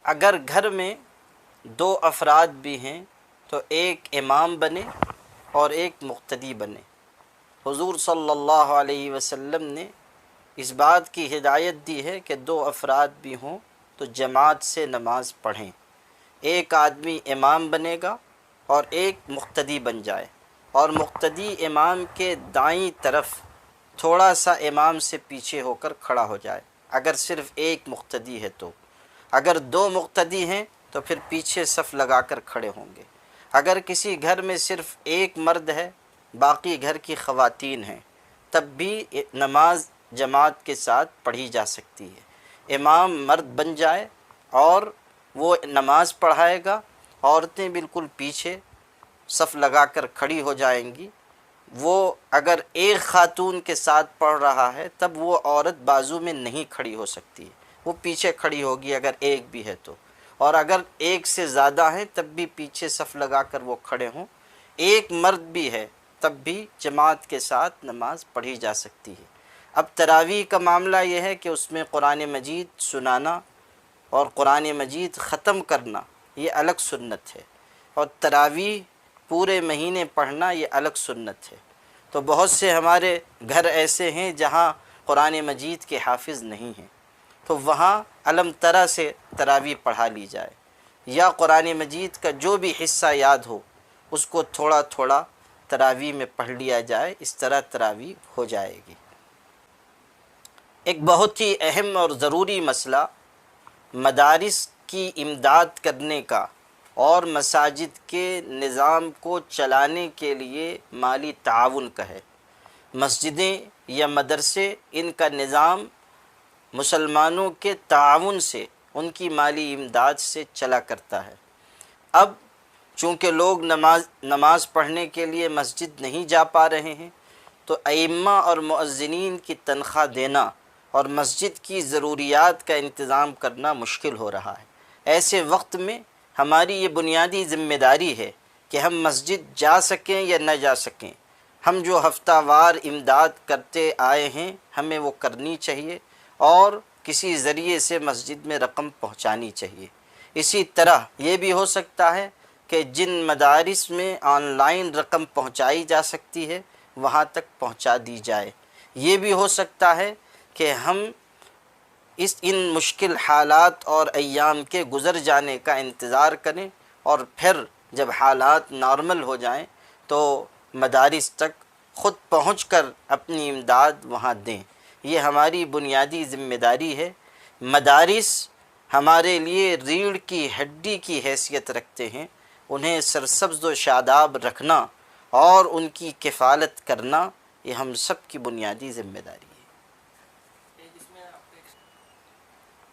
اگر گھر میں دو افراد بھی ہیں تو ایک امام بنے اور ایک مقتدی بنے۔ حضور صلی اللہ علیہ وسلم نے اس بات کی ہدایت دی ہے کہ دو افراد بھی ہوں تو جماعت سے نماز پڑھیں، ایک آدمی امام بنے گا اور ایک مقتدی بن جائے، اور مقتدی امام کے دائیں طرف تھوڑا سا امام سے پیچھے ہو کر کھڑا ہو جائے اگر صرف ایک مقتدی ہے تو۔ اگر دو مقتدی ہیں تو پھر پیچھے صف لگا کر کھڑے ہوں گے۔ اگر کسی گھر میں صرف ایک مرد ہے باقی گھر کی خواتین ہیں تب بھی نماز جماعت کے ساتھ پڑھی جا سکتی ہے۔ امام مرد بن جائے اور وہ نماز پڑھائے گا، عورتیں بالکل پیچھے صف لگا کر کھڑی ہو جائیں گی۔ وہ اگر ایک خاتون کے ساتھ پڑھ رہا ہے تب وہ عورت بازو میں نہیں کھڑی ہو سکتی، وہ پیچھے کھڑی ہوگی اگر ایک بھی ہے تو، اور اگر ایک سے زیادہ ہیں تب بھی پیچھے صف لگا کر وہ کھڑے ہوں۔ ایک مرد بھی ہے تب بھی جماعت کے ساتھ نماز پڑھی جا سکتی ہے۔ اب تراویح کا معاملہ یہ ہے کہ اس میں قرآن مجید سنانا اور قرآن مجید ختم کرنا یہ الگ سنت ہے، اور تراویح پورے مہینے پڑھنا یہ الگ سنت ہے۔ تو بہت سے ہمارے گھر ایسے ہیں جہاں قرآن مجید کے حافظ نہیں ہیں، تو وہاں الم ترا سے تراویح پڑھا لی جائے، یا قرآن مجید کا جو بھی حصہ یاد ہو اس کو تھوڑا تھوڑا تراویح میں پڑھ لیا جائے، اس طرح تراویح ہو جائے گی۔ ایک بہت ہی اہم اور ضروری مسئلہ مدارس کی امداد کرنے کا اور مساجد کے نظام کو چلانے کے لیے مالی تعاون کا ہے۔ مسجدیں یا مدرسے ان کا نظام مسلمانوں کے تعاون سے، ان کی مالی امداد سے چلا کرتا ہے۔ اب چونکہ لوگ نماز پڑھنے کے لیے مسجد نہیں جا پا رہے ہیں تو ائمہ اور مؤذنین کی تنخواہ دینا اور مسجد کی ضروریات کا انتظام کرنا مشکل ہو رہا ہے۔ ایسے وقت میں ہماری یہ بنیادی ذمہ داری ہے کہ ہم مسجد جا سکیں یا نہ جا سکیں، ہم جو ہفتہ وار امداد کرتے آئے ہیں ہمیں وہ کرنی چاہیے اور کسی ذریعے سے مسجد میں رقم پہنچانی چاہیے۔ اسی طرح یہ بھی ہو سکتا ہے کہ جن مدارس میں آن لائن رقم پہنچائی جا سکتی ہے وہاں تک پہنچا دی جائے۔ یہ بھی ہو سکتا ہے کہ ہم ان مشکل حالات اور ایام کے گزر جانے کا انتظار کریں اور پھر جب حالات نارمل ہو جائیں تو مدارس تک خود پہنچ کر اپنی امداد وہاں دیں۔ یہ ہماری بنیادی ذمہ داری ہے۔ مدارس ہمارے لیے ریڑھ کی ہڈی کی حیثیت رکھتے ہیں، انہیں سرسبز و شاداب رکھنا اور ان کی کفالت کرنا یہ ہم سب کی بنیادی ذمہ داری ہے۔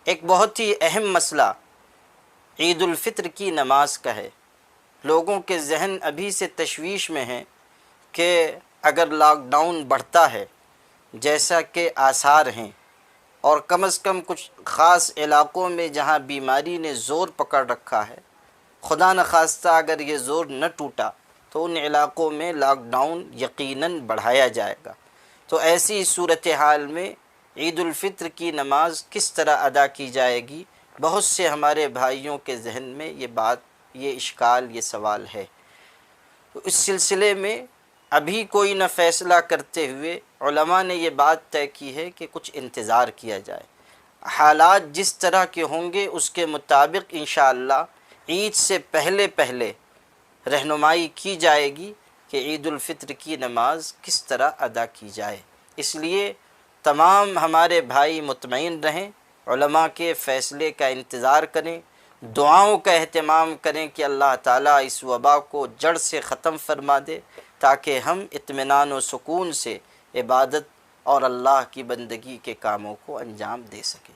ایک بہت ہی اہم مسئلہ عید الفطر کی نماز کا ہے۔ لوگوں کے ذہن ابھی سے تشویش میں ہیں کہ اگر لاک ڈاؤن بڑھتا ہے جیسا کہ آثار ہیں، اور کم از کم کچھ خاص علاقوں میں جہاں بیماری نے زور پکڑ رکھا ہے، خدا نخواستہ اگر یہ زور نہ ٹوٹا تو ان علاقوں میں لاک ڈاؤن یقیناً بڑھایا جائے گا۔ تو ایسی صورتحال میں عید الفطر کی نماز کس طرح ادا کی جائے گی، بہت سے ہمارے بھائیوں کے ذہن میں یہ اشکال، یہ سوال ہے۔ تو اس سلسلے میں ابھی کوئی نہ فیصلہ کرتے ہوئے علماء نے یہ بات طے کی ہے کہ کچھ انتظار کیا جائے۔ حالات جس طرح کے ہوں گے اس کے مطابق انشاءاللہ عید سے پہلے رہنمائی کی جائے گی کہ عید الفطر کی نماز کس طرح ادا کی جائے۔ اس لیے تمام ہمارے بھائی مطمئن رہیں، علماء کے فیصلے کا انتظار کریں، دعاؤں کا اہتمام کریں کہ اللہ تعالیٰ اس وبا کو جڑ سے ختم فرما دے تاکہ ہم اطمینان و سکون سے عبادت اور اللہ کی بندگی کے کاموں کو انجام دے سکیں۔